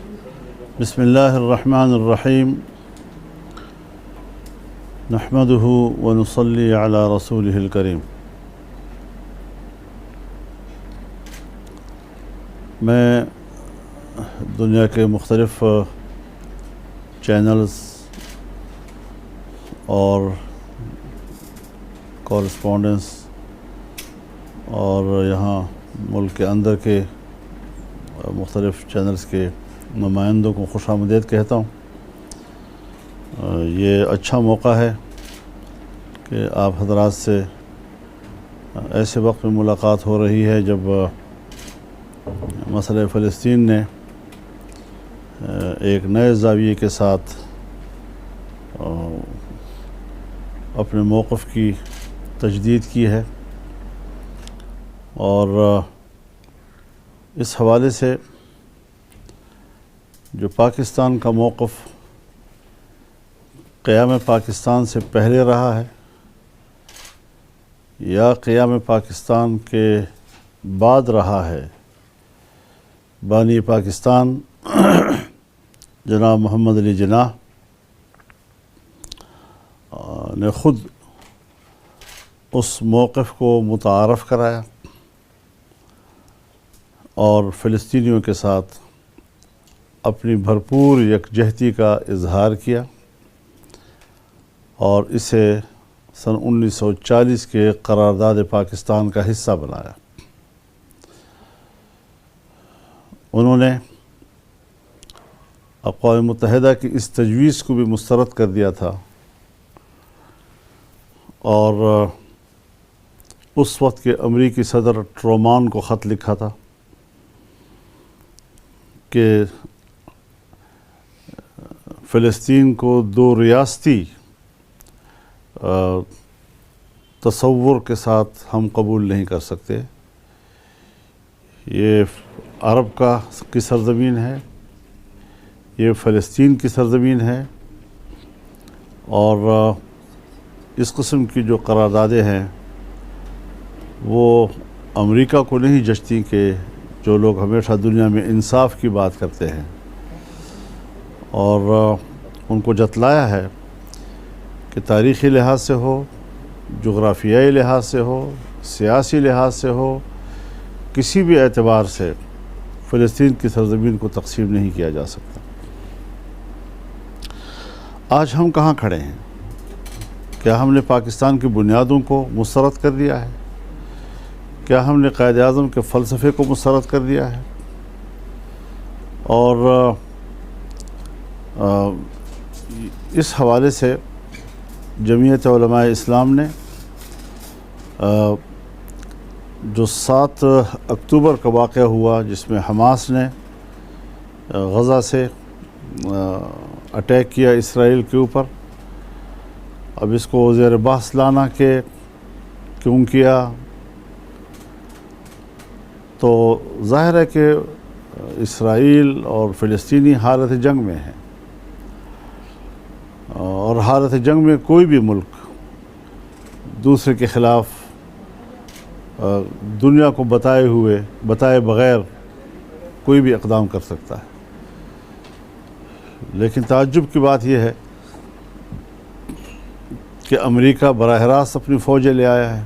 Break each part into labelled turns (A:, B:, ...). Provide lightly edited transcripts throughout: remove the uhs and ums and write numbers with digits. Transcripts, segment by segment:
A: بسم اللہ الرحمن الرحیم نحمدہ ونصلی علی رسولہ الکریم۔ میں دنیا کے مختلف چینلز اور کورسپونڈنس اور یہاں ملک کے اندر کے مختلف چینلز کے نمائندوں کو خوش آمدید کہتا ہوں۔ یہ اچھا موقع ہے کہ آپ حضرات سے ایسے وقت میں ملاقات ہو رہی ہے جب مسئلہ فلسطین نے ایک نئے زاویے کے ساتھ اپنے موقف کی تجدید کی ہے، اور اس حوالے سے جو پاکستان کا موقف قیام پاکستان سے پہلے رہا ہے یا قیام پاکستان کے بعد رہا ہے، بانی پاکستان جناب محمد علی جناح نے خود اس موقف کو متعارف کرایا اور فلسطینیوں کے ساتھ اپنی بھرپور یکجہتی کا اظہار کیا، اور اسے سن 1940 کے قرارداد پاکستان کا حصہ بنایا۔ انہوں نے اقوام متحدہ کی اس تجویز کو بھی مسترد کر دیا تھا، اور اس وقت کے امریکی صدر ٹرومان کو خط لکھا تھا کہ فلسطین کو دو ریاستی تصور کے ساتھ ہم قبول نہیں کر سکتے۔ یہ عرب کی سرزمین ہے، یہ فلسطین کی سرزمین ہے، اور اس قسم کی جو قراردادیں ہیں وہ امریکہ کو نہیں جچتی کہ جو لوگ ہمیشہ دنیا میں انصاف کی بات کرتے ہیں، اور ان کو جتلایا ہے کہ تاریخی لحاظ سے ہو، جغرافیائی لحاظ سے ہو، سیاسی لحاظ سے ہو، کسی بھی اعتبار سے فلسطین کی سرزمین کو تقسیم نہیں کیا جا سکتا۔ آج ہم کہاں کھڑے ہیں؟ کیا ہم نے پاکستان کی بنیادوں کو مسترد کر دیا ہے؟ کیا ہم نے قائد اعظم کے فلسفے کو مسترد کر دیا ہے؟ اور اس حوالے سے جمعیت علماء اسلام نے جو 7 اکتوبر کا واقعہ ہوا جس میں حماس نے غزہ سے اٹیک کیا اسرائیل کے اوپر، اب اس کو زیر بحث لانا کہ کیوں کیا، تو ظاہر ہے کہ اسرائیل اور فلسطینی حالت جنگ میں ہیں، اور حالت جنگ میں کوئی بھی ملک دوسرے کے خلاف دنیا کو بتائے بغیر کوئی بھی اقدام کر سکتا ہے۔ لیکن تعجب کی بات یہ ہے کہ امریکہ براہ راست اپنی فوجیں لے آیا ہے،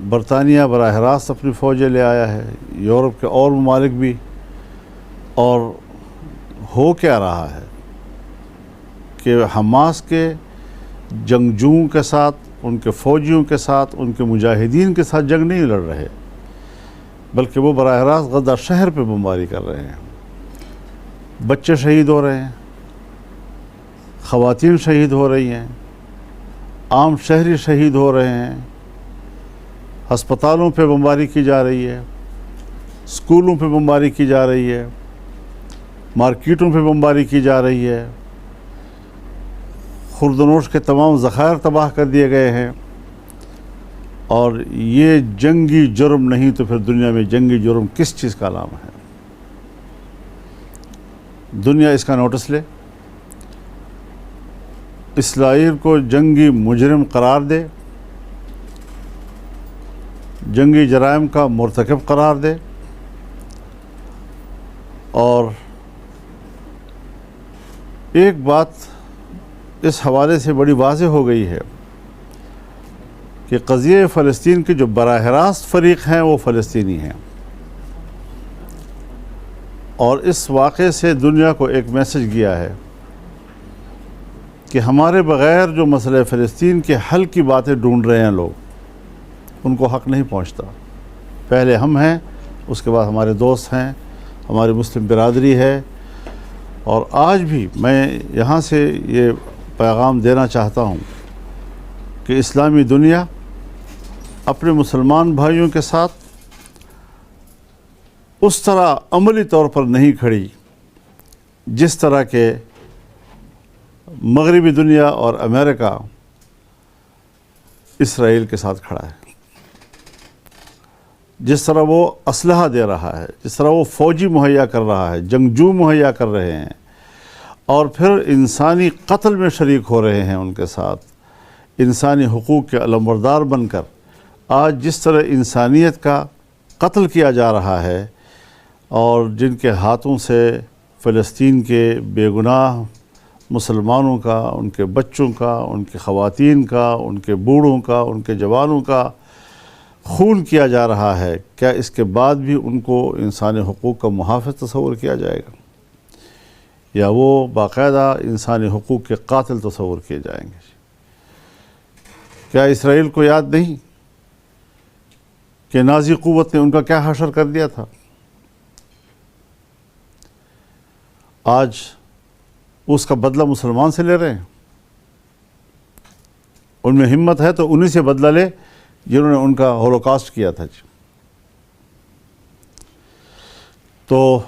A: برطانیہ براہ راست اپنی فوجیں لے آیا ہے، یورپ کے اور ممالک بھی، اور ہو کیا رہا ہے کہ حماس کے جنگجوؤں کے ساتھ، ان کے فوجیوں کے ساتھ، ان کے مجاہدین کے ساتھ جنگ نہیں لڑ رہے، بلکہ وہ براہ راست غزہ شہر پہ بمباری کر رہے ہیں۔ بچے شہید ہو رہے ہیں، خواتین شہید ہو رہی ہیں، عام شہری شہید ہو رہے ہیں، ہسپتالوں پہ بمباری کی جا رہی ہے، اسکولوں پہ بمباری کی جا رہی ہے، مارکیٹوں پہ بمباری کی جا رہی ہے، خوردنوش کے تمام ذخائر تباہ کر دیے گئے ہیں، اور یہ جنگی جرم نہیں تو پھر دنیا میں جنگی جرم کس چیز کا نام ہے؟ دنیا اس کا نوٹس لے، اسرائیل کو جنگی مجرم قرار دے، جنگی جرائم کا مرتکب قرار دے، اور ایک بات اس حوالے سے بڑی واضح ہو گئی ہے کہ قضیہ فلسطین کے جو براہ راست فریق ہیں وہ فلسطینی ہیں، اور اس واقعے سے دنیا کو ایک میسج گیا ہے کہ ہمارے بغیر جو مسئلہ فلسطین کے حل کی باتیں ڈھونڈ رہے ہیں لوگ، ان کو حق نہیں پہنچتا۔ پہلے ہم ہیں، اس کے بعد ہمارے دوست ہیں، ہماری مسلم برادری ہے۔ اور آج بھی میں یہاں سے یہ پیغام دینا چاہتا ہوں کہ اسلامی دنیا اپنے مسلمان بھائیوں کے ساتھ اس طرح عملی طور پر نہیں کھڑی جس طرح کہ مغربی دنیا اور امریکہ اسرائیل کے ساتھ کھڑا ہے۔ جس طرح وہ اسلحہ دے رہا ہے، جس طرح وہ فوجی مہیا کر رہا ہے، جنگجو مہیا کر رہے ہیں، اور پھر انسانی قتل میں شریک ہو رہے ہیں ان کے ساتھ، انسانی حقوق کے علمبردار بن کر آج جس طرح انسانیت کا قتل کیا جا رہا ہے، اور جن کے ہاتھوں سے فلسطین کے بے گناہ مسلمانوں کا، ان کے بچوں کا، ان کے خواتین کا، ان کے بوڑھوں کا، ان کے جوانوں کا خون کیا جا رہا ہے، کیا اس کے بعد بھی ان کو انسانی حقوق کا محافظ تصور کیا جائے گا، یا وہ باقاعدہ انسانی حقوق کے قاتل تصور کیے جائیں گے؟ کیا اسرائیل کو یاد نہیں کہ نازی قوت نے ان کا کیا حشر کر دیا تھا؟ آج اس کا بدلہ مسلمان سے لے رہے ہیں۔ ان میں ہمت ہے تو انہی سے بدلہ لے جنہوں نے ان کا ہولوکاسٹ کیا تھا۔ تو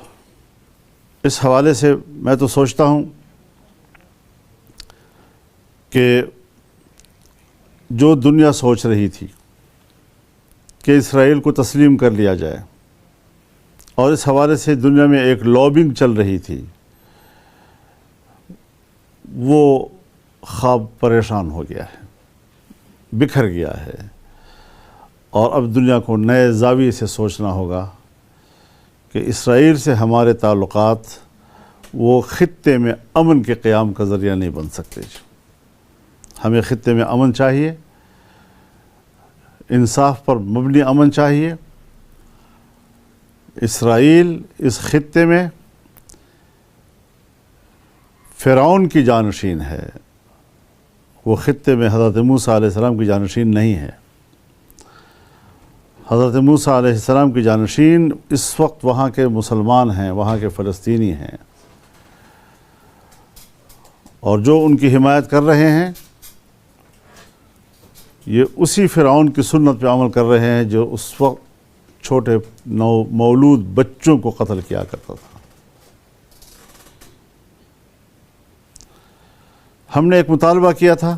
A: اس حوالے سے میں تو سوچتا ہوں کہ جو دنیا سوچ رہی تھی کہ اسرائیل کو تسلیم کر لیا جائے، اور اس حوالے سے دنیا میں ایک لابنگ چل رہی تھی، وہ خواب پریشان ہو گیا ہے، بکھر گیا ہے، اور اب دنیا کو نئے زاویے سے سوچنا ہوگا کہ اسرائیل سے ہمارے تعلقات وہ خطے میں امن کے قیام کا ذریعہ نہیں بن سکتے۔ ہمیں خطے میں امن چاہیے، انصاف پر مبنی امن چاہیے۔ اسرائیل اس خطے میں فرعون کی جانشین ہے، وہ خطے میں حضرت موسیٰ علیہ السلام کی جانشین نہیں ہے۔ حضرت موسیٰ علیہ السلام کی جانشین اس وقت وہاں کے مسلمان ہیں، وہاں کے فلسطینی ہیں، اور جو ان کی حمایت کر رہے ہیں یہ اسی فرعون کی سنت پہ عمل کر رہے ہیں جو اس وقت چھوٹے مولود بچوں کو قتل کیا کرتا تھا۔ ہم نے ایک مطالبہ کیا تھا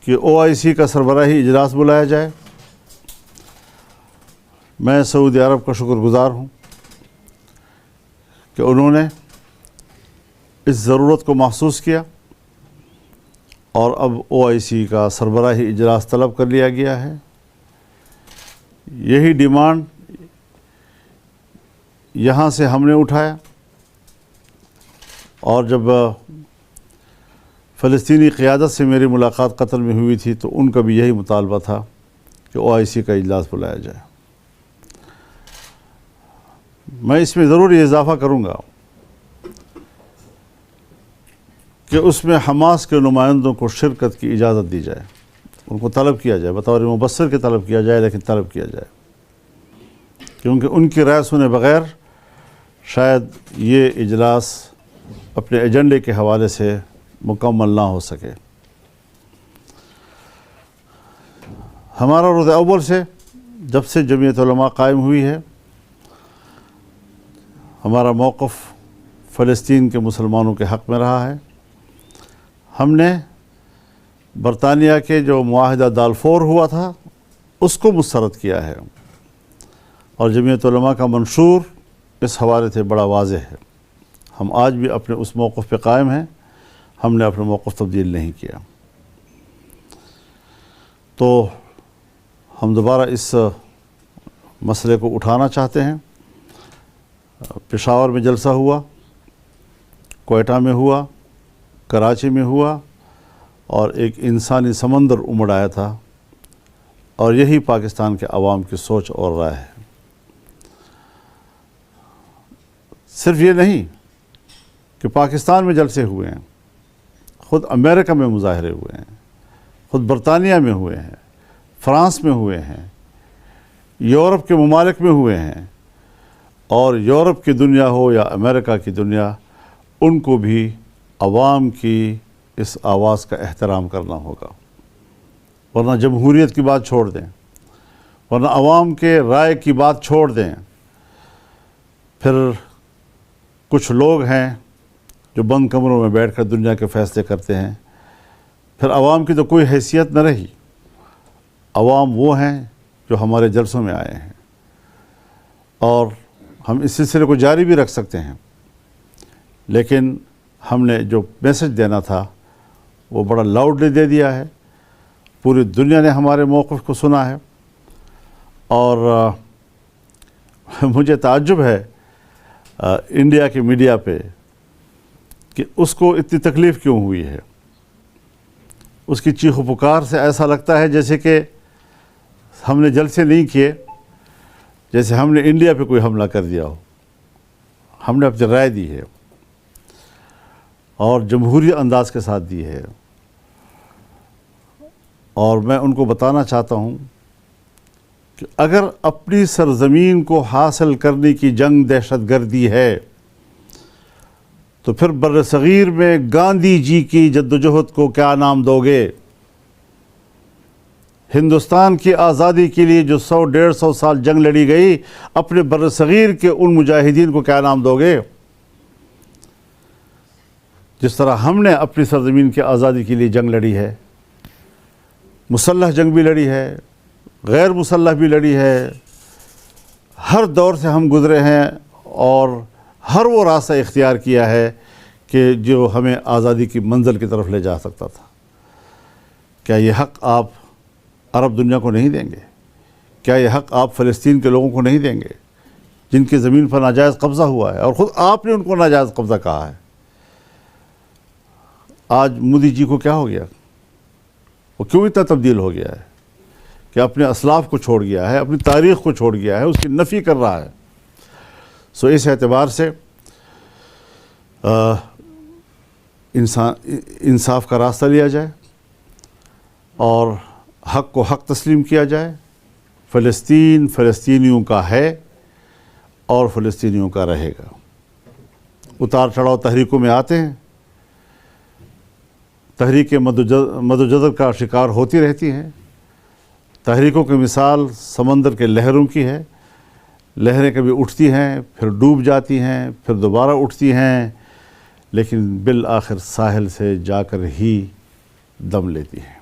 A: کہ OIC کا سربراہی اجلاس بلایا جائے۔ میں سعودی عرب کا شکر گزار ہوں کہ انہوں نے اس ضرورت کو محسوس کیا، اور اب OIC کا سربراہی اجلاس طلب کر لیا گیا ہے۔ یہی ڈیمانڈ یہاں سے ہم نے اٹھایا، اور جب فلسطینی قیادت سے میری ملاقات قطر میں ہوئی تھی تو ان کا بھی یہی مطالبہ تھا کہ OIC کا اجلاس بلایا جائے۔ میں اس میں ضرور یہ اضافہ کروں گا کہ اس میں حماس کے نمائندوں کو شرکت کی اجازت دی جائے، ان کو طلب کیا جائے، بطور مبصر کے طلب کیا جائے، لیکن طلب کیا جائے، کیونکہ ان کی رائے سنے بغیر شاید یہ اجلاس اپنے ایجنڈے کے حوالے سے مکمل نہ ہو سکے۔ ہمارا روز اول سے جب سے جمعیت علماء قائم ہوئی ہے، ہمارا موقف فلسطین کے مسلمانوں کے حق میں رہا ہے۔ ہم نے برطانیہ کے جو معاہدہ دالفور ہوا تھا اس کو مسترد کیا ہے، اور جمعیت علماء کا منشور اس حوالے سے بڑا واضح ہے۔ ہم آج بھی اپنے اس موقف پہ قائم ہیں، ہم نے اپنا موقف تبدیل نہیں کیا۔ تو ہم دوبارہ اس مسئلے کو اٹھانا چاہتے ہیں۔ پشاور میں جلسہ ہوا، کوئٹہ میں ہوا، کراچی میں ہوا، اور ایک انسانی سمندر امڑ آیا تھا، اور یہی پاکستان کے عوام کی سوچ اور رائے ہے۔ صرف یہ نہیں کہ پاکستان میں جلسے ہوئے ہیں، خود امریکہ میں مظاہرے ہوئے ہیں، خود برطانیہ میں ہوئے ہیں، فرانس میں ہوئے ہیں، یورپ کے ممالک میں ہوئے ہیں، اور یورپ کی دنیا ہو یا امریکہ کی دنیا، ان کو بھی عوام کی اس آواز کا احترام کرنا ہوگا، ورنہ جمہوریت کی بات چھوڑ دیں، ورنہ عوام کے رائے کی بات چھوڑ دیں۔ پھر کچھ لوگ ہیں جو بند کمروں میں بیٹھ کر دنیا کے فیصلے کرتے ہیں، پھر عوام کی تو کوئی حیثیت نہ رہی۔ عوام وہ ہیں جو ہمارے جلسوں میں آئے ہیں، اور ہم اس سلسلے کو جاری بھی رکھ سکتے ہیں، لیکن ہم نے جو میسج دینا تھا وہ بڑا لاؤڈلی دے دیا ہے، پوری دنیا نے ہمارے موقف کو سنا ہے، اور مجھے تعجب ہے انڈیا کی میڈیا پہ کہ اس کو اتنی تکلیف کیوں ہوئی ہے۔ اس کی چیخ و پکار سے ایسا لگتا ہے جیسے کہ ہم نے جلسے نہیں کیے، جیسے ہم نے انڈیا پہ کوئی حملہ کر دیا ہو۔ ہم نے اپنی رائے دی ہے، اور جمہوری انداز کے ساتھ دی ہے، اور میں ان کو بتانا چاہتا ہوں کہ اگر اپنی سرزمین کو حاصل کرنے کی جنگ دہشت گردی ہے تو پھر بر صغیر میں گاندھی جی کی جدوجہد کو کیا نام دو گے؟ ہندوستان کی آزادی کے لیے جو 100-150 سال جنگ لڑی گئی، اپنے بر صغیر کے ان مجاہدین کو کیا نام دو گے؟ جس طرح ہم نے اپنی سرزمین کی آزادی کے لیے جنگ لڑی ہے، مسلح جنگ بھی لڑی ہے، غیر مسلح بھی لڑی ہے، ہر دور سے ہم گزرے ہیں، اور ہر وہ راستہ اختیار کیا ہے کہ جو ہمیں آزادی کی منزل کی طرف لے جا سکتا تھا۔ کیا یہ حق آپ عرب دنیا کو نہیں دیں گے؟ کیا یہ حق آپ فلسطین کے لوگوں کو نہیں دیں گے جن کی زمین پر ناجائز قبضہ ہوا ہے، اور خود آپ نے ان کو ناجائز قبضہ کہا ہے؟ آج مودی جی کو کیا ہو گیا؟ وہ کیوں اتنا تبدیل ہو گیا ہے کہ اپنے اسلاف کو چھوڑ گیا ہے، اپنی تاریخ کو چھوڑ گیا ہے، اس کی نفی کر رہا ہے؟ سو اس اعتبار سے انصاف کا راستہ لیا جائے، اور حق کو حق تسلیم کیا جائے۔ فلسطین فلسطینیوں کا ہے، اور فلسطینیوں کا رہے گا۔ اتار چڑھاؤ تحریکوں میں آتے ہیں، تحریکیں مدوجزر کا شکار ہوتی رہتی ہیں۔ تحریکوں کی مثال سمندر کے لہروں کی ہے، لہریں کبھی اٹھتی ہیں، پھر ڈوب جاتی ہیں، پھر دوبارہ اٹھتی ہیں، لیکن بالآخر ساحل سے جا کر ہی دم لیتی ہیں۔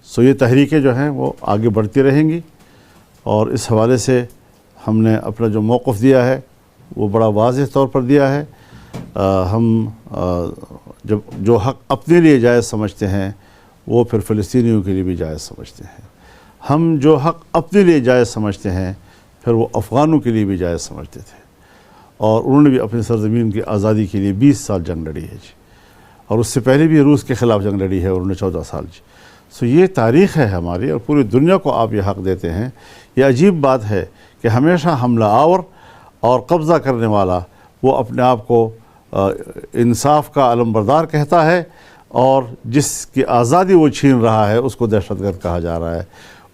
A: سو یہ تحریکیں جو ہیں وہ آگے بڑھتی رہیں گی، اور اس حوالے سے ہم نے اپنا جو موقف دیا ہے وہ بڑا واضح طور پر دیا ہے۔ ہم جو حق اپنے لیے جائز سمجھتے ہیں وہ پھر فلسطینیوں کے لیے بھی جائز سمجھتے ہیں۔ ہم جو حق اپنے لیے جائز سمجھتے ہیں پھر وہ افغانوں کے لیے بھی جائز سمجھتے تھے، اور انہوں نے بھی اپنی سرزمین کی آزادی کے لیے 20 سال جنگ لڑی ہے جی، اور اس سے پہلے بھی روس کے خلاف جنگ لڑی ہے، انہوں نے 14 سال جی۔ سو یہ تاریخ ہے ہماری، اور پوری دنیا کو آپ یہ حق دیتے ہیں۔ یہ عجیب بات ہے کہ ہمیشہ حملہ آور اور قبضہ کرنے والا وہ اپنے آپ کو انصاف کا علمبردار کہتا ہے، اور جس کی آزادی وہ چھین رہا ہے اس کو دہشت گرد کہا جا رہا ہے۔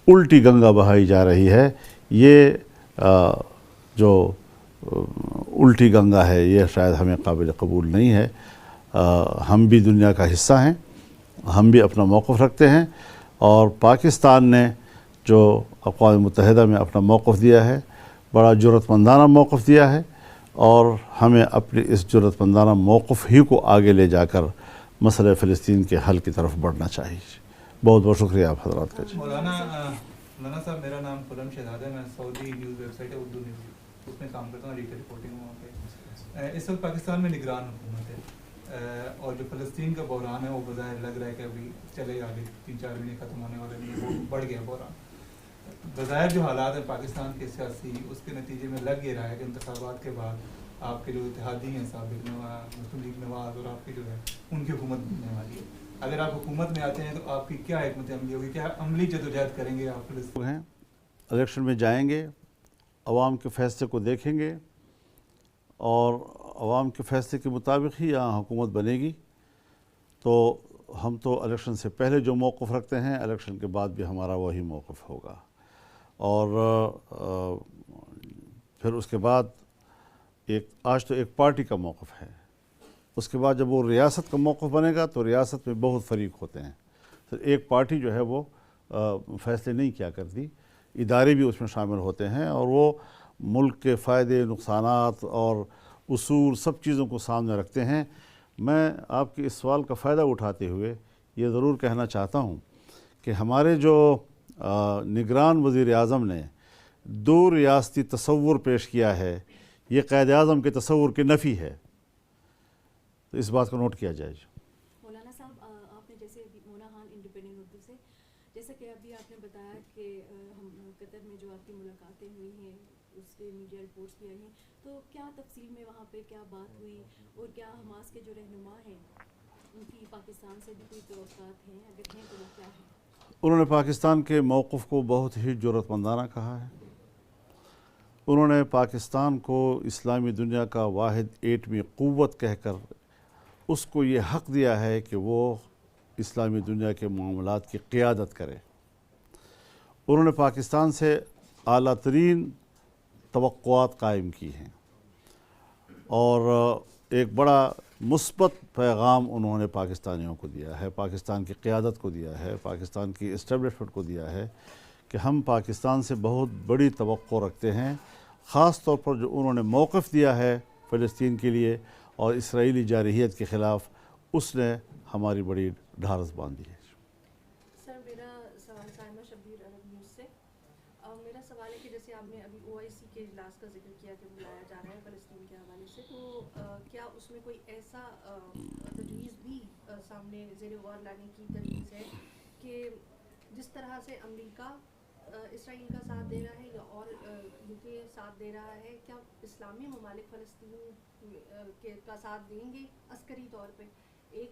A: الٹی گنگا بہائی جا رہی ہے۔ یہ جو الٹی گنگا ہے یہ شاید ہمیں قابل قبول نہیں ہے۔ ہم بھی دنیا کا حصہ ہیں، ہم بھی اپنا موقف رکھتے ہیں، اور پاکستان نے جو اقوام متحدہ میں اپنا موقف دیا ہے بڑا جرأت مندانہ موقف دیا ہے، اور ہمیں اپنے اس جرأت مندانہ موقف ہی کو آگے لے جا کر مسئلہ فلسطین کے حل کی طرف بڑھنا چاہیے۔ بہت بہت شکریہ آپ حضرات کا جی۔
B: مولانا صاحب، میرا نام خرم شہزاد ہے، میں سعودی نیوز ویب سائٹ ہے اردو نیوز، اس میں کام کرتا ہوں، ریٹیل رپورٹنگ وہاں پہ۔ اس وقت پاکستان میں نگران حکومت ہے، اور جو فلسطین کا بحران ہے وہ بظاہر لگ رہا ہے کہ ابھی چلے گا، آگے 3-4 مہینے ختم ہونے والے نہیں، وہ بڑھ گیا بحران۔ بظاہر جو حالات ہیں پاکستان کے سیاسی، اس کے نتیجے میں لگ یہ رہا ہے کہ انتخابات کے بعد آپ کے جو اتحادی ہیں سابق مسلم لیگ نواز اور آپ کی جو ہے ان کی حکومت بننے والی ہے. اگر آپ حکومت میں آتے ہیں تو آپ کی کیا حکمت عملی ہوگی, کیا عملی جدوجہد کریں گے آپ
A: لوگ ہیں الیکشن میں جائیں گے, عوام کے فیصلے کو دیکھیں گے اور عوام کے فیصلے کے مطابق ہی یہاں حکومت بنے گی. تو ہم تو الیکشن سے پہلے جو موقف رکھتے ہیں الیکشن کے بعد بھی ہمارا وہی موقف ہوگا. اور پھر اس کے بعد آج تو ایک پارٹی کا موقف ہے, اس کے بعد جب وہ ریاست کا موقف بنے گا تو ریاست میں بہت فریق ہوتے ہیں. تو ایک پارٹی جو ہے وہ فیصلے نہیں کیا کرتی, ادارے بھی اس میں شامل ہوتے ہیں اور وہ ملک کے فائدے نقصانات اور اصول سب چیزوں کو سامنے رکھتے ہیں. میں آپ کے اس سوال کا فائدہ اٹھاتے ہوئے یہ ضرور کہنا چاہتا ہوں کہ ہمارے جو نگران وزیر اعظم نے 2 ریاستی تصور پیش کیا ہے, یہ قائد اعظم کے تصور کی نفی ہے. تو اس بات کو نوٹ کیا جائے.
C: مولانا صاحب, آپ نے جیسے مونا خان انڈیپینڈنٹ اردو سے, جیسا کہ ابھی آپ نے بتایا کہ ہم قطر میں جو آپ کی ملاقاتیں ہوئی ہیں اس کے میڈیا رپورٹس بھی آئی ہیں, تو کیا تفصیل میں وہاں پہ کیا بات ہوئی اور کیا حماس کے جو رہنما ہیں ان کی پاکستان سے بھی کوئی توقعات ہیں, اگر ہیں تو وہ کیا ہیں؟
A: انہوں نے پاکستان کے موقف کو بہت ہی جرأت مندانہ کہا ہے. انہوں نے پاکستان کو اسلامی دنیا کا واحد ایٹمی قوت کہہ کر اس کو یہ حق دیا ہے کہ وہ اسلامی دنیا کے معاملات کی قیادت کرے. انہوں نے پاکستان سے اعلیٰ ترین توقعات قائم کی ہیں اور ایک بڑا مثبت پیغام انہوں نے پاکستانیوں کو دیا ہے, پاکستان کی قیادت کو دیا ہے, پاکستان کی اسٹیبلشمنٹ کو دیا ہے کہ ہم پاکستان سے بہت بڑی توقع رکھتے ہیں. خاص طور پر جو انہوں نے موقف دیا ہے فلسطین کے لیے اور اسرائیلی جارحیت کے خلاف, اس نے ہماری بڑی ڈھارس باندھی ہے.
D: سر میرا سوال سائمہ شبیر عرب نیوز سے. میرا سوال ہے کہ جیسے آپ نے ابھی OIC کے اجلاس کا ذکر کیا کہ بلایا جا رہا ہے فلسطین کے حوالے سے, تو کیا اس میں کوئی ایسا تجویز بھی سامنے زیر غور لانے کی تجویز ہے کہ جس طرح سے امریکہ اسرائیل کا ساتھ دے رہا ہے یا اور UK ساتھ دے رہا ہے, کیا اسلامی ممالک فلسطین کا ساتھ دیں گے عسکری طور پہ؟ ایک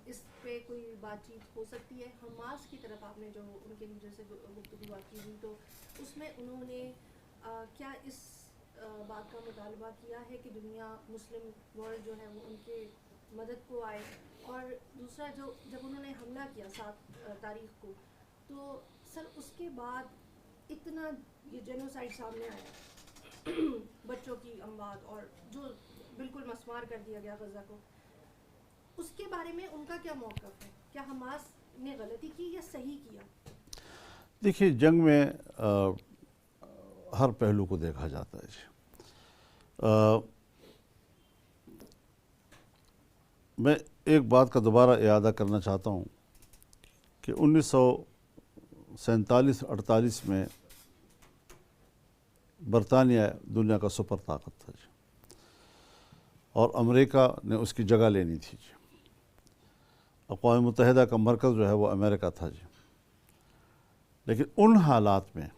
D: اس پہ کوئی بات چیت ہو سکتی ہے. حماس کی طرف آپ نے جو ان کے لیڈر سے گفتگو کی ہوئی, تو اس میں انہوں نے کیا اس بات کا مطالبہ کیا ہے کہ دنیا مسلم ورلڈ جو ہے وہ ان کے مدد کو آئے؟ اور دوسرا جب انہوں نے حملہ کیا 7 تاریخ کو, تو سر اس کے بعد اتنا یہ جینوسائیڈ سامنے آیا, بچوں کی اموات اور جو بالکل مسمار کر دیا گیا غزہ کو, اس کے بارے میں ان کا کیا موقف ہے؟ کیا حماس نے غلطی کی یا صحیح کیا؟
A: دیکھیے, جنگ میں ہر پہلو کو دیکھا جاتا ہے. میں ایک بات کا دوبارہ اعادہ کرنا چاہتا ہوں کہ 1947-48 میں برطانیہ دنیا کا سپر طاقت تھا جی, اور امریکہ نے اس کی جگہ لینی تھی جی. اقوام متحدہ کا مرکز جو ہے وہ امریکہ تھا جی. لیکن ان حالات میں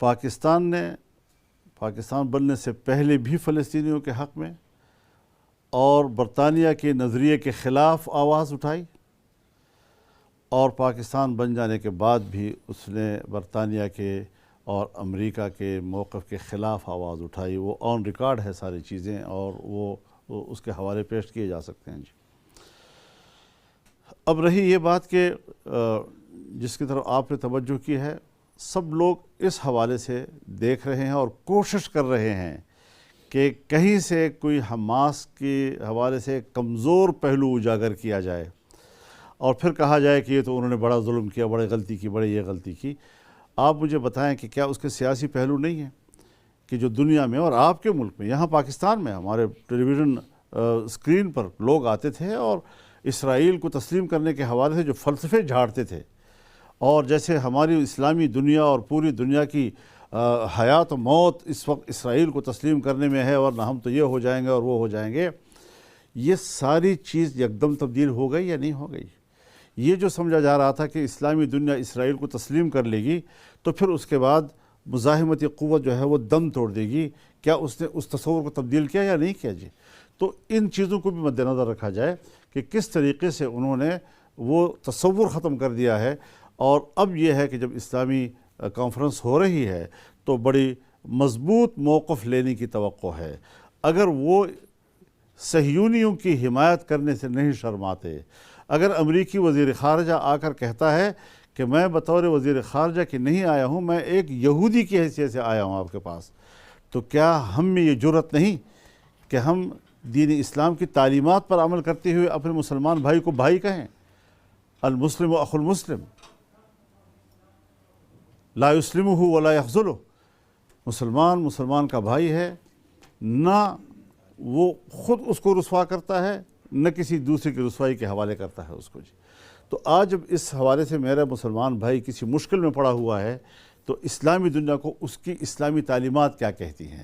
A: پاکستان بننے سے پہلے بھی فلسطینیوں کے حق میں اور برطانیہ کے نظریے کے خلاف آواز اٹھائی, اور پاکستان بن جانے کے بعد بھی اس نے برطانیہ کے اور امریکہ کے موقف کے خلاف آواز اٹھائی. وہ آن ریکارڈ ہے ساری چیزیں, اور وہ اس کے حوالے پیش کیے جا سکتے ہیں جی. اب رہی یہ بات کہ جس کی طرف آپ نے توجہ کی ہے, سب لوگ اس حوالے سے دیکھ رہے ہیں اور کوشش کر رہے ہیں کہ کہیں سے کوئی حماس کے حوالے سے کمزور پہلو اجاگر کیا جائے اور پھر کہا جائے کہ یہ تو انہوں نے بڑا ظلم کیا, بڑی غلطی کی, بڑی یہ غلطی کی. آپ مجھے بتائیں کہ کیا اس کے سیاسی پہلو نہیں ہیں کہ جو دنیا میں اور آپ کے ملک میں, یہاں پاکستان میں ہمارے ٹیلی ویژن اسکرین پر لوگ آتے تھے اور اسرائیل کو تسلیم کرنے کے حوالے سے جو فلسفے جھاڑتے تھے, اور جیسے ہماری اسلامی دنیا اور پوری دنیا کی حیات و موت اس وقت اسرائیل کو تسلیم کرنے میں ہے, ورنہ ہم تو یہ ہو جائیں گے اور وہ ہو جائیں گے, یہ ساری چیز یکدم تبدیل ہو گئی یا نہیں ہو گئی؟ یہ جو سمجھا جا رہا تھا کہ اسلامی دنیا اسرائیل کو تسلیم کر لے گی تو پھر اس کے بعد مزاحمتی قوت جو ہے وہ دم توڑ دے گی. کیا اس نے اس تصور کو تبدیل کیا یا نہیں کیا جی؟ تو ان چیزوں کو بھی مد نظر رکھا جائے کہ کس طریقے سے انہوں نے وہ تصور ختم کر دیا ہے. اور اب یہ ہے کہ جب اسلامی کانفرنس ہو رہی ہے تو بڑی مضبوط موقف لینے کی توقع ہے. اگر وہ صہیونیوں کی حمایت کرنے سے نہیں شرماتے، اگر امریکی وزیر خارجہ آ کر کہتا ہے کہ میں بطور وزیر خارجہ کی نہیں آیا ہوں، میں ایک یہودی کی حیثیت سے آیا ہوں آپ کے پاس، تو کیا ہم میں یہ جرأت نہیں کہ ہم دین اسلام کی تعلیمات پر عمل کرتے ہوئے اپنے مسلمان بھائی کو بھائی کہیں؟ المسلم اخو المسلم لا یسلمہ ولا یخذلہ. مسلمان کا بھائی ہے، نہ وہ خود اس کو رسوا کرتا ہے نہ کسی دوسرے کی رسوائی کے حوالے کرتا ہے اس کو جی. تو آج جب اس حوالے سے میرا مسلمان بھائی کسی مشکل میں پڑا ہوا ہے تو اسلامی دنیا کو اس کی اسلامی تعلیمات کیا کہتی ہیں.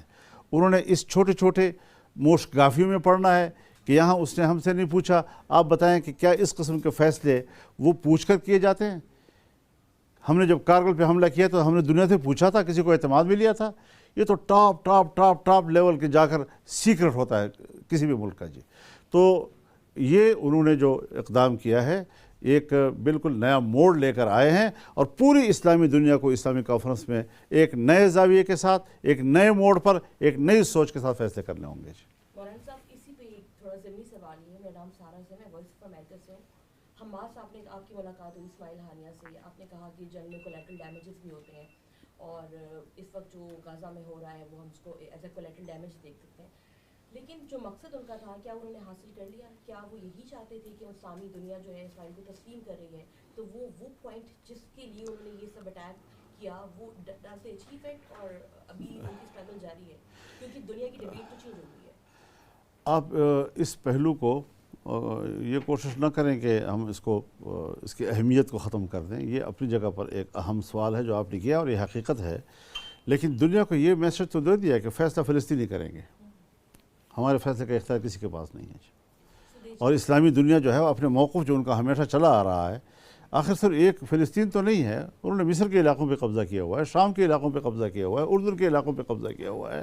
A: انہوں نے اس چھوٹے چھوٹے موش گافیوں میں پڑھنا ہے کہ یہاں اس نے ہم سے نہیں پوچھا. آپ بتائیں کہ کیا اس قسم کے فیصلے وہ پوچھ کر کیے جاتے ہیں؟ ہم نے جب کارگل پہ حملہ کیا تو ہم نے دنیا سے پوچھا تھا، کسی کو اعتماد بھی لیا تھا؟ یہ تو ٹاپ لیول کے جا کر سیکرٹ ہوتا ہے کسی بھی ملک کا جی. تو یہ انہوں نے جو اقدام کیا ہے ایک بالکل نیا موڑ لے کر آئے ہیں اور پوری اسلامی دنیا کو اسلامی کانفرنس میں ایک نئے زاویے کے ساتھ، ایک نئے موڑ پر، ایک نئی سوچ کے ساتھ فیصلے کرنے ہوں گے جی.
E: مولانا صاحب اسی پہ ایک تھوڑا ضمنی سوال ہے. میرا نام سارا ہے، میں وائس آف امریکہ سے ہوں. حماس آپ کی ملاقات ہوئی اسماعیل ہانیہ سے، آپ نے کہا کہ جنگ میں کولیٹرل ڈیمیجز بھی ہوتے ہیں اور اس وقت جو غزہ میں ہو رہا ہے وہ ہم اس کو ایز اے کولیٹرل ڈیمیج دیکھ سکتے ہیں، لیکن جو مقصد ان کا تھا کیا انہوں نے حاصل کر لیا؟ کیا وہ یہی چاہتے تھے کہ اسلامی دنیا جو ہے اسرائیل کو تسلیم کر رہی ہے، تو وہ پوائنٹ جس کے لیے انہوں نے یہ سب اٹیک کیا وہ ڈز دے اچیو اٹ، اور ابھی ان کی اسٹرگل جاری ہے کیونکہ دنیا کی ڈبیٹ تو چینج ہو گئی ہے؟
A: آپ اس پہلو کو یہ کوشش نہ کریں کہ ہم اس کی اہمیت کو ختم کر دیں. یہ اپنی جگہ پر ایک اہم سوال ہے جو آپ نے کیا اور یہ حقیقت ہے، لیکن دنیا کو یہ میسج تو دے دیا کہ فیصلہ فلسطینی کریں گے، ہمارے فیصلے کا اختیار کسی کے پاس نہیں ہے. اور اسلامی دنیا جو ہے وہ اپنے موقف جو ان کا ہمیشہ چلا آ رہا ہے، آخر صرف ایک فلسطین تو نہیں ہے، انہوں نے مصر کے علاقوں پہ قبضہ کیا ہوا ہے، شام کے علاقوں پہ قبضہ کیا ہوا ہے، اردن کے علاقوں پہ قبضہ کیا ہوا ہے.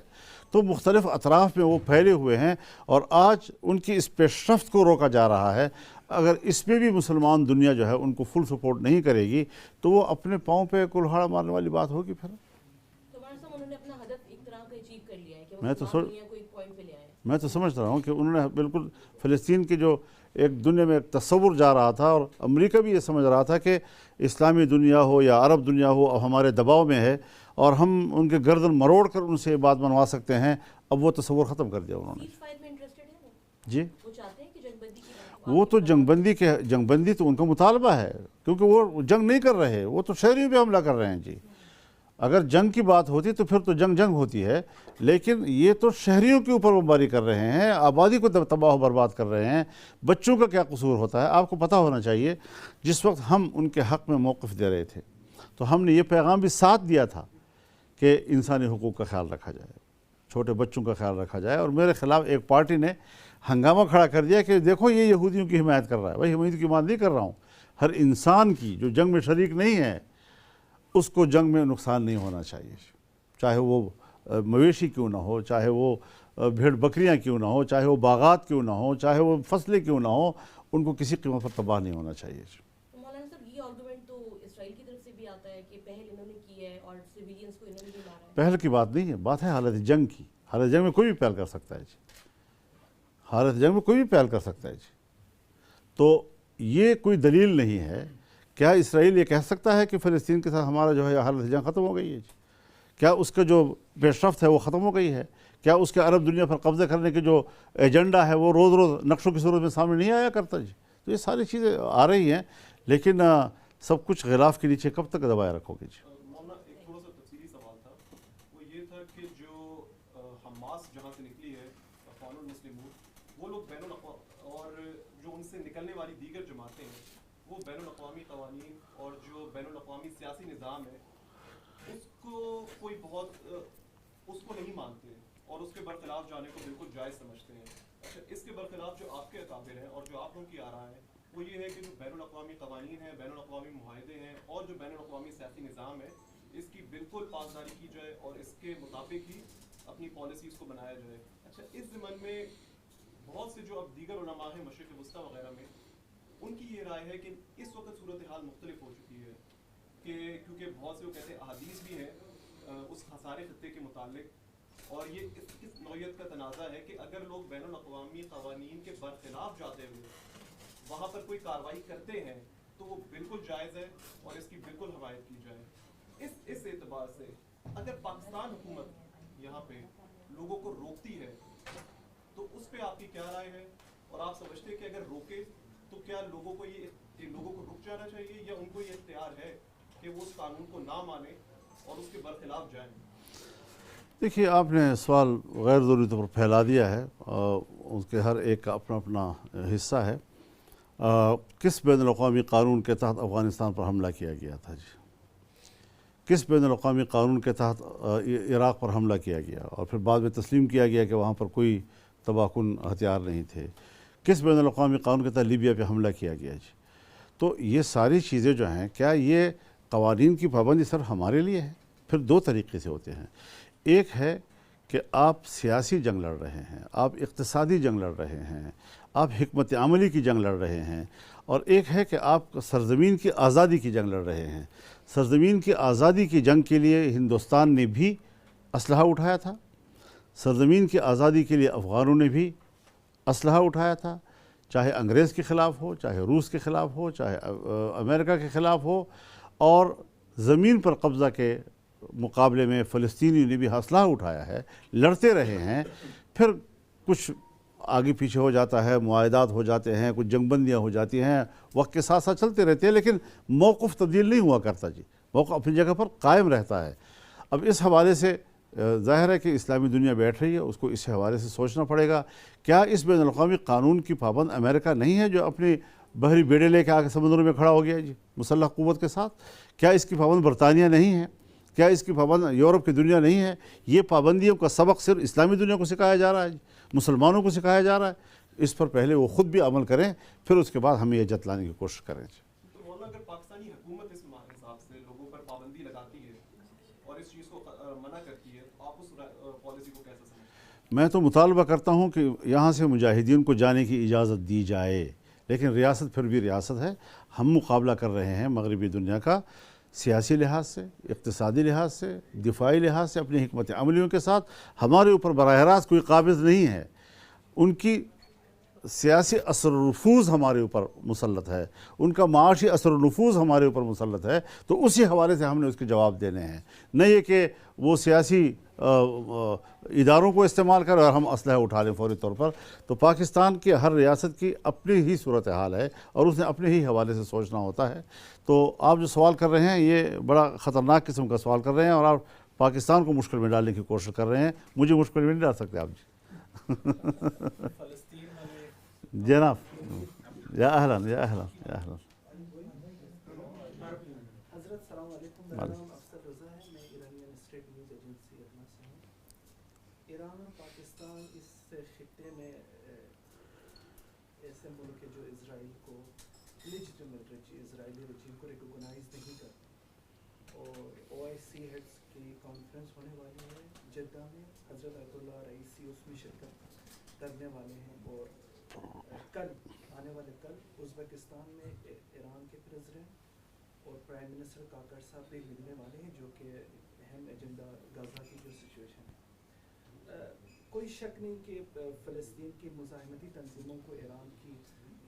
A: تو مختلف اطراف میں وہ پھیلے ہوئے ہیں اور آج ان کی اس پیش رفت کو روکا جا رہا ہے. اگر اس میں بھی مسلمان دنیا جو ہے ان کو فل سپورٹ نہیں کرے گی تو وہ اپنے پاؤں پہ کلہاڑا مارنے والی بات ہوگی. پھر
E: تو مولانا صاحب انہوں نے اپنا ہدف ایک طرح کا اچیو کر لیا ہے کہ وہ
A: میں تو
E: دنیا کو ایک پوائنٹ پہ لے آئے.
A: میں تو سمجھ رہا ہوں کہ انہوں نے بالکل فلسطین کی جو ایک دنیا میں ایک تصور جا رہا تھا، اور امریکہ بھی یہ سمجھ رہا تھا کہ اسلامی دنیا ہو یا عرب دنیا ہو اب ہمارے دباؤ میں ہے اور ہم ان کے گردن مروڑ کر ان سے یہ بات منوا سکتے ہیں. اب وہ تصور ختم کر دیا انہوں نے جی.
E: وہ چاہتے ہیں کہ جنگ بندی کی
A: وہ تو جنگ بندی تو ان کا مطالبہ ہے، کیونکہ وہ جنگ نہیں کر رہے، وہ تو شہریوں پہ حملہ کر رہے ہیں جی. اگر جنگ کی بات ہوتی تو پھر تو جنگ ہوتی ہے، لیکن یہ تو شہریوں کے اوپر بمباری کر رہے ہیں، آبادی کو تباہ و برباد کر رہے ہیں. بچوں کا کیا قصور ہوتا ہے؟ آپ کو پتہ ہونا چاہیے جس وقت ہم ان کے حق میں موقف دے رہے تھے تو ہم نے یہ پیغام بھی ساتھ دیا تھا کہ انسانی حقوق کا خیال رکھا جائے، چھوٹے بچوں کا خیال رکھا جائے. اور میرے خلاف ایک پارٹی نے ہنگامہ کھڑا کر دیا کہ دیکھو یہ یہودیوں کی حمایت کر رہا ہے. بھائی یہودیوں کی بات نہیں کر رہا ہوں، ہر انسان کی جو جنگ میں شریک نہیں ہے اس کو جنگ میں نقصان نہیں ہونا چاہیے، چاہے وہ مویشی کیوں نہ ہو، چاہے وہ بھیڑ بکریاں کیوں نہ ہو، چاہے وہ باغات کیوں نہ ہو، چاہے وہ فصلیں کیوں نہ ہو، ان کو کسی قیمت پر تباہ نہیں ہونا چاہیے.
E: مولانا صاحب یہ آرگومنٹ تو اسرائیل کی طرف سے بھی آتا ہے کہ پہل انہوں نے کی ہے اور سویلینز کو انہوں نے بھی مارا ہے.
A: پہل کی بات نہیں ہے، بات ہے حالت جنگ کی. حالت جنگ میں کوئی بھی پہل کر سکتا ہے جی، حالت جنگ میں کوئی بھی پہل کر سکتا ہے جی. تو یہ کوئی دلیل نہیں ہے. کیا اسرائیل یہ کہہ سکتا ہے کہ فلسطین کے ساتھ ہمارا جو ہے حالت جنگ ختم ہو گئی ہے جی؟ کیا اس کا جو پیش رفت ہے وہ ختم ہو گئی ہے؟ کیا اس کے عرب دنیا پر قبضہ کرنے کے جو ایجنڈا ہے وہ روز روز نقشوں کی صورت میں سامنے نہیں آیا کرتا جی؟ تو یہ ساری چیزیں آ رہی ہیں، لیکن سب کچھ غلاف کے نیچے کب تک دبائے رکھو گے جی؟
F: مولانا ایک تھوڑا سا تفصیلی سوال تھا، وہ یہ تھا کہ جو حماس جہاں سے نکلی ہے اخوان المسلمون، وہ لوگ بین الاقوامی اور جو ان سے نکلنے والی دیگر جماعتیں ہیں وہ بین الاقوامی قوانین اور جو بین الاقوامی سیاسی نظام ہے اس کو کوئی بہت اس کو نہیں مانتے اور اس کے برخلاف جانے کو بالکل جائز سمجھتے ہیں. اچھا، اس کے برخلاف جو آپ کے اکابر ہیں اور جو آپ لوگوں کی آ رہا ہے وہ یہ ہے کہ جو بین الاقوامی قوانین ہیں، بین الاقوامی معاہدے ہیں اور جو بین الاقوامی سیاسی نظام ہے اس کی بالکل پاسداری کی جائے اور اس کے مطابق ہی اپنی پالیسیز کو بنایا جائے. اچھا, اس ضمن میں بہت سے جو اب دیگر علماء ہیں مشرق وسطیٰ وغیرہ میں, ان کی یہ رائے ہے کہ اس وقت صورتحال مختلف ہو چکی ہے, کہ کیونکہ بہت سے وہ کہتے ہیں احادیث بھی ہیں اس خسارے خطے کے متعلق, اور یہ اس نوعیت کا تنازع ہے کہ اگر لوگ بین الاقوامی قوانین کے برخلاف جاتے ہوئے وہاں پر کوئی کارروائی کرتے ہیں تو وہ بالکل جائز ہے اور اس کی بالکل حمایت کی جائے. اس اعتبار سے اگر پاکستان حکومت یہاں پہ لوگوں کو روکتی ہے تو اس پہ آپ کی کیا رائے ہے, اور آپ سمجھتے ہیں کہ اگر روکے تو کیا لوگوں کو رک جانا چاہیے, یا ان کو یہ اختیار ہے کہ وہ اس قانون کو نہ مانے اور اس کے برخلاف جائیں؟
A: دیکھیے, آپ نے سوال غیر ضروری طور پر پھیلا دیا ہے, اس کے ہر ایک کا اپنا اپنا حصہ ہے. کس بین الاقوامی قانون کے تحت افغانستان پر حملہ کیا گیا تھا جی؟ کس بین الاقوامی قانون کے تحت عراق پر حملہ کیا گیا اور پھر بعد میں تسلیم کیا گیا کہ وہاں پر کوئی تباہ کن ہتھیار نہیں تھے؟ کس بین الاقوامی قانون کے تحت لیبیا پہ حملہ کیا گیا جی؟ تو یہ ساری چیزیں جو ہیں, کیا یہ قوانین کی پابندی صرف ہمارے لیے ہے؟ پھر دو طریقے سے ہوتے ہیں. ایک ہے کہ آپ سیاسی جنگ لڑ رہے ہیں, آپ اقتصادی جنگ لڑ رہے ہیں, آپ حکمت عملی کی جنگ لڑ رہے ہیں, اور ایک ہے کہ آپ سرزمین کی آزادی کی جنگ لڑ رہے ہیں. سرزمین کی آزادی کی جنگ کے لیے ہندوستان نے بھی اسلحہ اٹھایا تھا, سرزمین کی آزادی کے لیے افغانوں نے بھی اسلحہ اٹھایا تھا, چاہے انگریز کے خلاف ہو, چاہے روس کے خلاف ہو, چاہے امریکہ کے خلاف ہو, اور زمین پر قبضہ کے مقابلے میں فلسطینی نے بھی اسلحہ اٹھایا ہے, لڑتے رہے ہیں. پھر کچھ آگے پیچھے ہو جاتا ہے, معاہدات ہو جاتے ہیں, کچھ جنگ بندیاں ہو جاتی ہیں, وقت کے ساتھ ساتھ چلتے رہتے ہیں, لیکن موقف تبدیل نہیں ہوا کرتا جی, موقف اپنی جگہ پر قائم رہتا ہے. اب اس حوالے سے ظاہر ہے کہ اسلامی دنیا بیٹھ رہی ہے, اس کو اس حوالے سے سوچنا پڑے گا. کیا اس بین الاقوامی قانون کی پابند امریکہ نہیں ہے جو اپنی بحری بیڑے لے کے آ کے سمندروں میں کھڑا ہو گیا جی مسلح قوت کے ساتھ؟ کیا اس کی پابند برطانیہ نہیں ہے؟ کیا اس کی پابند یورپ کی دنیا نہیں ہے؟ یہ پابندیوں کا سبق صرف اسلامی دنیا کو سکھایا جا رہا ہے جی, مسلمانوں کو سکھایا جا رہا ہے. اس پر پہلے وہ خود بھی عمل کریں, پھر اس کے بعد ہمیں یہ جتلانے کی کوشش کریں جی.
F: تو مولانا, اگر پاکستانی حکومت اس حساب سے لوگوں پر پابندی لگاتی ہے اور اس چیز کو منع کرتی ہے, آپ اس پالیسی کو کیسے سمجھتے ہیں؟
A: میں تو مطالبہ کرتا ہوں کہ یہاں سے مجاہدین کو جانے کی اجازت دی جائے, لیکن ریاست پھر بھی ریاست ہے. ہم مقابلہ کر رہے ہیں مغربی دنیا کا سیاسی لحاظ سے, اقتصادی لحاظ سے, دفاعی لحاظ سے, اپنی حکمت عملیوں کے ساتھ. ہمارے اوپر براہ راست کوئی قابض نہیں ہے, ان کی سیاسی اثر و نفوذ ہمارے اوپر مسلط ہے, ان کا معاشی اثر و نفوذ ہمارے اوپر مسلط ہے. تو اسی حوالے سے ہم نے اس کے جواب دینے ہیں, نہیں یہ کہ وہ سیاسی اداروں کو استعمال کریں اور ہم اسلحہ اٹھا لیں فوری طور پر. تو پاکستان کی ہر ریاست کی اپنی ہی صورتحال ہے اور اس نے اپنے ہی حوالے سے سوچنا ہوتا ہے. تو آپ جو سوال کر رہے ہیں یہ بڑا خطرناک قسم کا سوال کر رہے ہیں, اور آپ پاکستان کو مشکل میں ڈالنے کی کوشش کر رہے ہیں. مجھے مشکل میں نہیں ڈال سکتے آپ جی. جناب, یا اہلاً یا اہلاً یا اہلاً.
G: حضرت السلام علیکم, میرا نام افسر رضا ہے, میں ایرانین اسٹیٹ نیوز ایجنسی ادنا سے ہوں. ایران اور پاکستان اس خطے میں ایسے ملک ہے جو اسرائیل کو اسرائیلی رجیم کو ریکوگنائز نہیں کرتے, اور OIC ہیڈز کی کانفرنس ہونے والی ہے جدہ میں. حضرت آیت اللہ رئیسی اس میں شرکت کرنے والے ہیں, اور کل آنے والے کل ازبکستان میں ایران کے پریزیڈنٹ اور پرائم منسٹر کاکر صاحب بھی ملنے والے ہیں, جو کہ اہم ایجنڈا غزہ کی جو سچویشن ہے. کوئی شک نہیں کہ فلسطین کی مزاحمتی تنظیموں کو ایران کی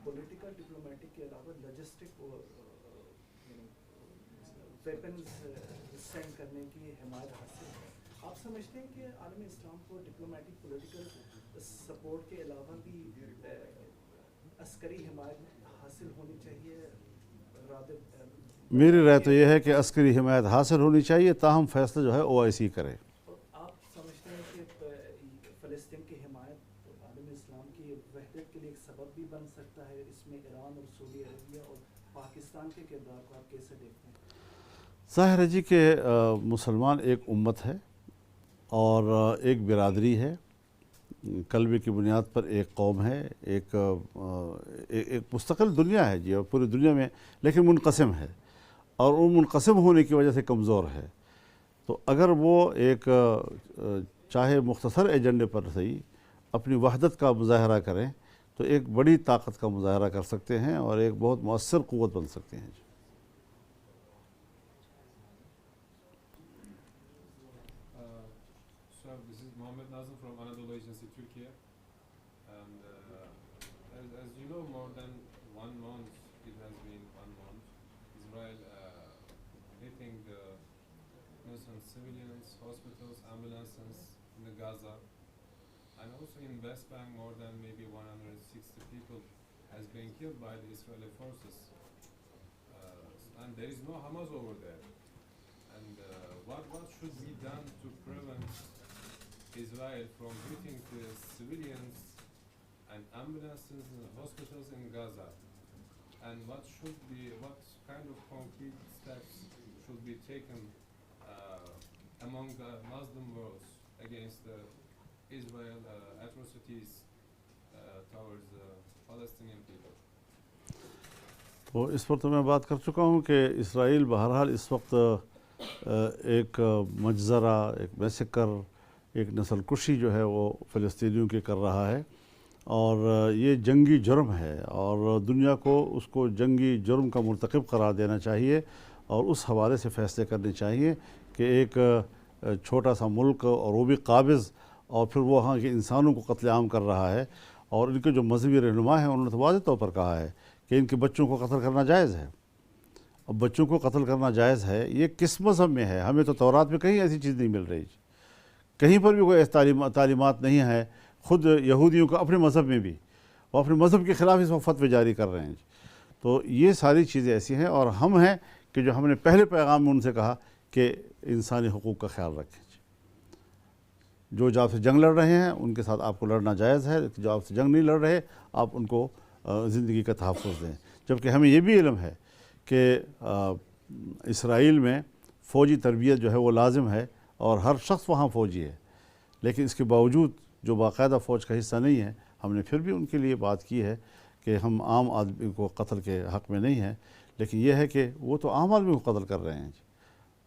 G: پولیٹیکل ڈپلومیٹک کے علاوہ لاجسٹک اور ویپنز سینڈ کرنے کی حمایت حاصل ہے. آپ سمجھتے ہیں کہ عالم اسلام کو ڈپلومیٹک پولیٹیکل سپورٹ کے علاوہ بھی عسکری حمایت حاصل ہونی چاہیے؟
A: میری رائے تو یہ ہے کہ عسکری حمایت حاصل ہونی چاہیے, تاہم فیصلہ جو ہے OIC کرے.
G: آپ سمجھتے ہیں کہ فلسطین کی حمایت عالم اسلام کی وحدت کے لیے ایک سبب بھی بن سکتا ہے؟ اس میں ایران اور سعودی عربیہ اور پاکستان کے کردار کو آپ کیسے دیکھتے ہیں؟
A: ظاہر ہے جی کہ مسلمان ایک امت ہے اور ایک برادری ہے, کلبے کی بنیاد پر ایک قوم ہے, ایک مستقل دنیا ہے جی, اور پوری دنیا میں لیکن منقسم ہے, اور وہ منقسم ہونے کی وجہ سے کمزور ہے. تو اگر وہ ایک چاہے مختصر ایجنڈے پر صحیح اپنی وحدت کا مظاہرہ کریں تو ایک بڑی طاقت کا مظاہرہ کر سکتے ہیں اور ایک بہت مؤثر قوت بن سکتے ہیں.
H: Sir, this is Mohammed Nazım from Anadolu Agency, Turkey. And as you know, more than 1 month, it has been 1 month, Israel hitting the innocent civilians, hospitals, ambulances in the Gaza. And also in West Bank, more than maybe 160 people has been killed by the Israeli forces. And there is no Hamas over there. And what should be done to prevent Israel from hitting the civilians and ambulances and hospitals in Gaza? And what kind of concrete steps should be taken among the Muslim world against the Israel atrocities towards the Palestinian people?
A: تو اس پر تو میں بات کر چکا ہوں کہ اسرائیل بہرحال اس وقت ایک مجزرہ، ایک میسیکر، ایک نسل کشی جو ہے وہ فلسطینیوں کی کر رہا ہے، اور یہ جنگی جرم ہے اور دنیا کو اس کو جنگی جرم کا مرتکب قرار دینا چاہیے اور اس حوالے سے فیصلے کرنے چاہیے کہ ایک چھوٹا سا ملک اور وہ بھی قابض، اور پھر وہ وہاں کے انسانوں کو قتل عام کر رہا ہے. اور ان کے جو مذہبی رہنما ہیں انہوں نے تو واضح طور پر کہا ہے کہ ان کے بچوں کو قتل کرنا جائز ہے. اب بچوں کو قتل کرنا جائز ہے، یہ کس مذہب میں ہے؟ ہمیں تو تورات میں کہیں ایسی چیز نہیں مل رہی، کہیں پر بھی کوئی ایسی تعلیمات نہیں ہے. خود یہودیوں کو اپنے مذہب میں بھی وہ اپنے مذہب کے خلاف اس وقت فتوے جاری کر رہے ہیں. تو یہ ساری چیزیں ایسی ہیں، اور ہم ہیں کہ جو ہم نے پہلے پیغام میں ان سے کہا کہ انسانی حقوق کا خیال رکھیں. جو آپ سے جنگ لڑ رہے ہیں ان کے ساتھ آپ کو لڑنا جائز ہے، جو آپ سے جنگ نہیں لڑ رہے آپ ان کو زندگی کا تحفظ دیں. جبکہ ہمیں یہ بھی علم ہے کہ اسرائیل میں فوجی تربیت جو ہے وہ لازم ہے اور ہر شخص وہاں فوجی ہے، لیکن اس کے باوجود جو باقاعدہ فوج کا حصہ نہیں ہے، ہم نے پھر بھی ان کے لیے بات کی ہے کہ ہم عام آدمی کو قتل کے حق میں نہیں ہیں. لیکن یہ ہے کہ وہ تو عام آدمی کو قتل کر رہے ہیں،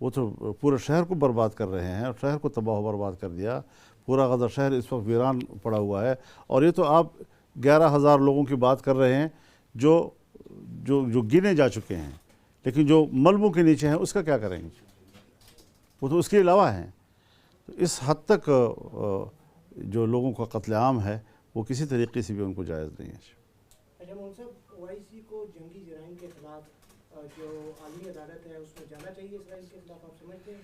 A: وہ تو پورے شہر کو برباد کر رہے ہیں اور شہر کو تباہ و برباد کر دیا. پورا غزہ شہر اس وقت ویران پڑا ہوا ہے، اور یہ تو آپ 11,000 لوگوں کی بات کر رہے ہیں جو گنے جا چکے ہیں، لیکن جو ملبوں کے نیچے ہیں اس کا کیا کریں گے؟ وہ تو اس کے علاوہ ہیں. تو اس حد تک جو لوگوں کا قتل عام ہے وہ کسی طریقے سے بھی ان کو جائز نہیں ہے.
G: اچھا مون صاحب، OIC کو جنگی جرائم کے خلاف جو عالمی عدالت ہے اس میں جانا چاہیے اسرائیل کے خلاف، آپ سمجھتے ہیں؟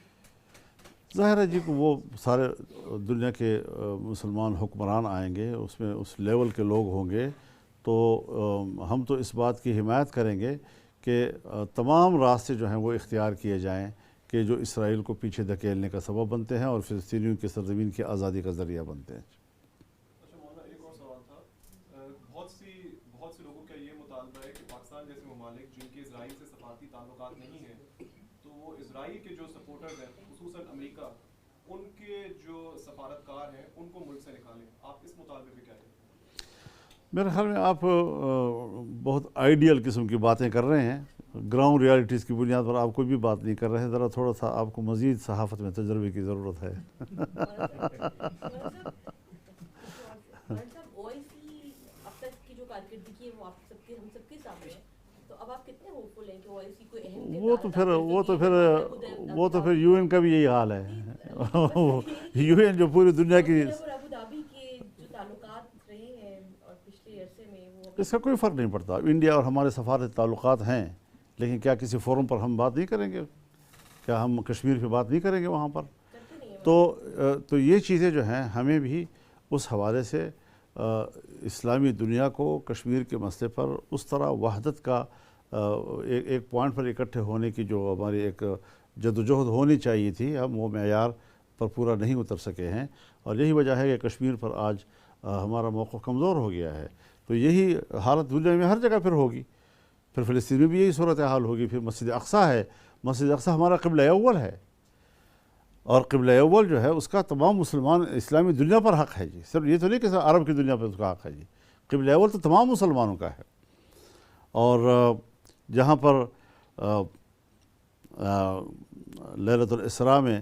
A: ظاہر ہے جی کہ وہ سارے دنیا کے مسلمان حکمران آئیں گے، اس میں اس لیول کے لوگ ہوں گے، تو ہم تو اس بات کی حمایت کریں گے کہ تمام راستے جو ہیں وہ اختیار کیے جائیں کہ جو اسرائیل کو پیچھے دھکیلنے کا سبب بنتے ہیں اور فلسطینیوں کی سرزمین کی آزادی کا ذریعہ بنتے ہیں.
F: اچھا مولانا، ایک اور سوال تھا. بہت سے لوگوں کا یہ مطالبہ ہے کہ پاکستان جیسے ممالک جن کے اسرائیل سے سفارتی تعلقات نہیں ہیں، تو وہ اسرائیل کے جو سپورٹرز ہیں خصوصاً امریکہ، ان کے جو سفارتکار ہیں ان کو ملک سے نکالیں. آپ اس مطالبے پہ کیا کہیں؟
A: میرے خیال میں آپ بہت آئیڈیل قسم کی باتیں کر رہے ہیں، گراؤنڈ ریالٹیز کی بنیاد پر آپ کوئی بھی بات نہیں کر رہے ہیں. ذرا تھوڑا سا آپ کو مزید صحافت میں تجربے کی ضرورت ہے.
E: اب تک کی جو کارکردگی ہے وہ ہم سب کے سامنے ہے، تو اب آپ کتنے ہوپفل ہیں کہ OIC کو اہم
A: وہ تو پھر UN کا بھی یہی حال ہے. UN جو پوری دنیا کی،
E: ابوظہبی کے جو تعلقات رہے ہیں اور پچھلے عرصے میں، وہ
A: اس کا کوئی فرق نہیں پڑتا. انڈیا اور ہمارے سفارتی تعلقات ہیں، لیکن کیا کسی فورم پر ہم بات نہیں کریں گے؟ کیا ہم کشمیر پہ بات نہیں کریں گے وہاں پر؟ تو یہ چیزیں جو ہیں ہمیں بھی اس حوالے سے اسلامی دنیا کو کشمیر کے مسئلے پر اس طرح وحدت کا ایک پوائنٹ پر اکٹھے ہونے کی جو ہماری ایک جدوجہد ہونی چاہیے تھی، ہم وہ معیار پر پورا نہیں اتر سکے ہیں، اور یہی وجہ ہے کہ کشمیر پر آج ہمارا موقف کمزور ہو گیا ہے. تو یہی حالت دنیا میں ہر جگہ پھر ہوگی، پھر فلسطین میں بھی یہی صورتحال ہوگی. پھر مسجد اقصی ہے، مسجد اقصی ہمارا قبلہ اول ہے، اور قبلہ اول جو ہے اس کا تمام مسلمان اسلامی دنیا پر حق ہے جی. صرف یہ تو نہیں کہ عرب کی دنیا پر اس کا حق ہے جی، قبلہ اول تو تمام مسلمانوں کا ہے. اور جہاں پر لیلۃ الاسراء میں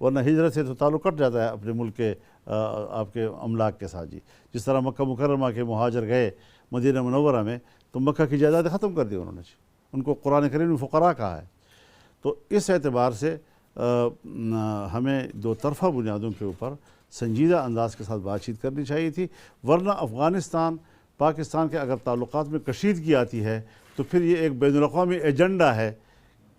A: ورنہ ہجرت سے تو تعلق کٹ جاتا ہے اپنے ملک کے آپ کے املاک کے ساتھ جی. جس طرح مکہ مکرمہ کے مہاجر گئے مدینہ منورہ میں تو مکہ کی جائیدادیں ختم کر دی انہوں نے جی. ان کو قرآن کریم نے فقراء کہا ہے. تو اس اعتبار سے ہمیں دو طرفہ بنیادوں کے اوپر سنجیدہ انداز کے ساتھ بات چیت کرنی چاہیے تھی. ورنہ افغانستان پاکستان کے اگر تعلقات میں کشیدگی آتی ہے تو پھر یہ ایک بین الاقوامی ایجنڈا ہے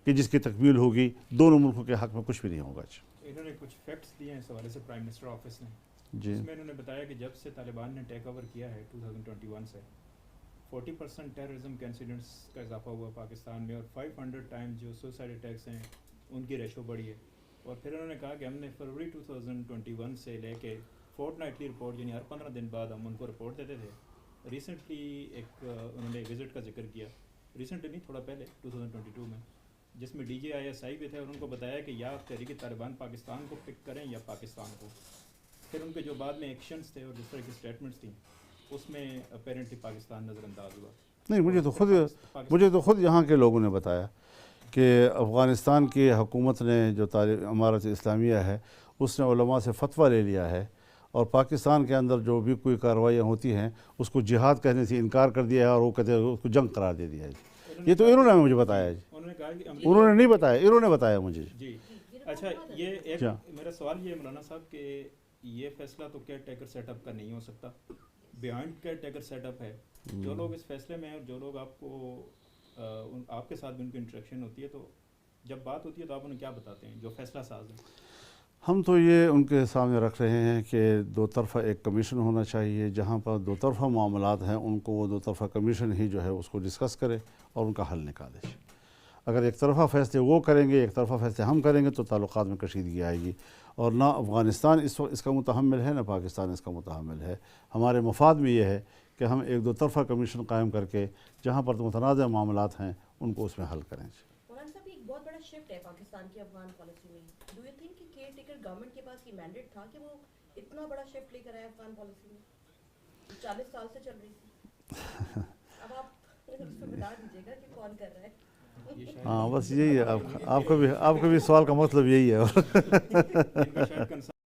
A: کہ جس کی تکمیل ہوگی دونوں ملکوں کے حق میں کچھ بھی نہیں ہوگا.
I: انہوں نے کچھ فیکٹس دیے ہیں اس حوالے سے پرائم منسٹر آفس نے
A: جی.
I: اس میں انہوں نے بتایا کہ جب سے طالبان نے ٹیک اوور کیا ہے 2021 سے 40% ٹیررزم کے انسیڈنٹس کا اضافہ ہوا پاکستان میں, اور 500 ٹائمز جو سوسائڈ اٹیکس ہیں ان کی ریشو بڑھی ہے. اور پھر انہوں نے کہا کہ ہم نے فروری 2021 سے لے کے فورٹ نائٹلی رپورٹ یعنی ہر 15 دن بعد ہم ان کو رپورٹ دیتے تھے. ریسنٹلی ایک انہوں نے وزٹ کا ذکر کیا, ریسنٹلی نہیں تھوڑا پہلے 2022 میں, جس میں ڈی جے ISI بھی تھے, اور ان کو بتایا کہ یا تحریک طالبان پاکستان کو پک کریں یا پاکستان کو. پھر ان کے جو بعد میں ایکشنز تھے اور جس طرح کی اسٹیٹمنٹس تھیں اس میں اپیرنٹلی پاکستان نظر انداز ہوا.
A: نہیں, مجھے تو خود یہاں کے لوگوں نے بتایا کہ افغانستان کی حکومت نے جو امارت اسلامیہ ہے اس نے علماء سے فتویٰ لے لیا ہے, اور پاکستان کے اندر جو بھی کوئی کارروائیاں ہوتی ہیں اس کو جہاد کہنے سے انکار کر دیا ہے, اور وہ کہتے ہیں اس کو جنگ قرار دے دیا ہے. یہ تو انہوں نے مجھے بتایا جی. انہوں نے نہیں بتایا, انہوں نے بتایا مجھے
I: جی. اچھا, یہ ایک میرا سوال یہ ہے مولانا صاحب کہ یہ فیصلہ تو کیئر ٹیکر سیٹ اپ کا نہیں ہو سکتا, behind caretaker set up ہے. جو لوگ اس فیصلے میں ہیں, جو لوگ آپ کو آپ کے ساتھ بھی ان کی انٹریکشن ہوتی ہے, تو جب بات ہوتی ہے تو آپ انہیں کیا بتاتے ہیں جو فیصلہ ساز ہیں؟
A: ہم تو یہ ان کے سامنے رکھ رہے ہیں کہ دو طرفہ ایک کمیشن ہونا چاہیے, جہاں پر دو طرفہ معاملات ہیں ان کو وہ دو طرفہ کمیشن ہی جو ہے اس کو ڈسکس کرے اور ان کا حل نکالے. اگر ایک طرفہ فیصلے وہ کریں گے, ایک طرفہ فیصلے ہم کریں گے, تو تعلقات میں کشیدگی آئے گی. اور نہ افغانستان اس وقت اس کا متحمل ہے, نہ پاکستان اس کا متحمل ہے. ہمارے مفاد میں یہ ہے کہ ہم ایک دو طرفہ کمیشن قائم کر کے جہاں پر متنازع معاملات ہیں ان کو اس میں حل کریں.
E: مولانا صاحب, ایک بہت بڑا شفٹ ہے پاکستان کی افغان پالیسی میں. ڈو یو تھنک کہ کیئر ٹیکر گورنمنٹ کے پاس یہ مینڈیٹ تھا کہ وہ اتنا بڑا شفٹ لے کر آئے افغان پالیسی میں؟ 40 سال سے چل رہی تھی. اب آپ بتا دیجیے گا کہ کون کر رہا ہے.
A: ہاں, بس یہی ہے, آپ کا بھی سوال کا مطلب یہی ہے.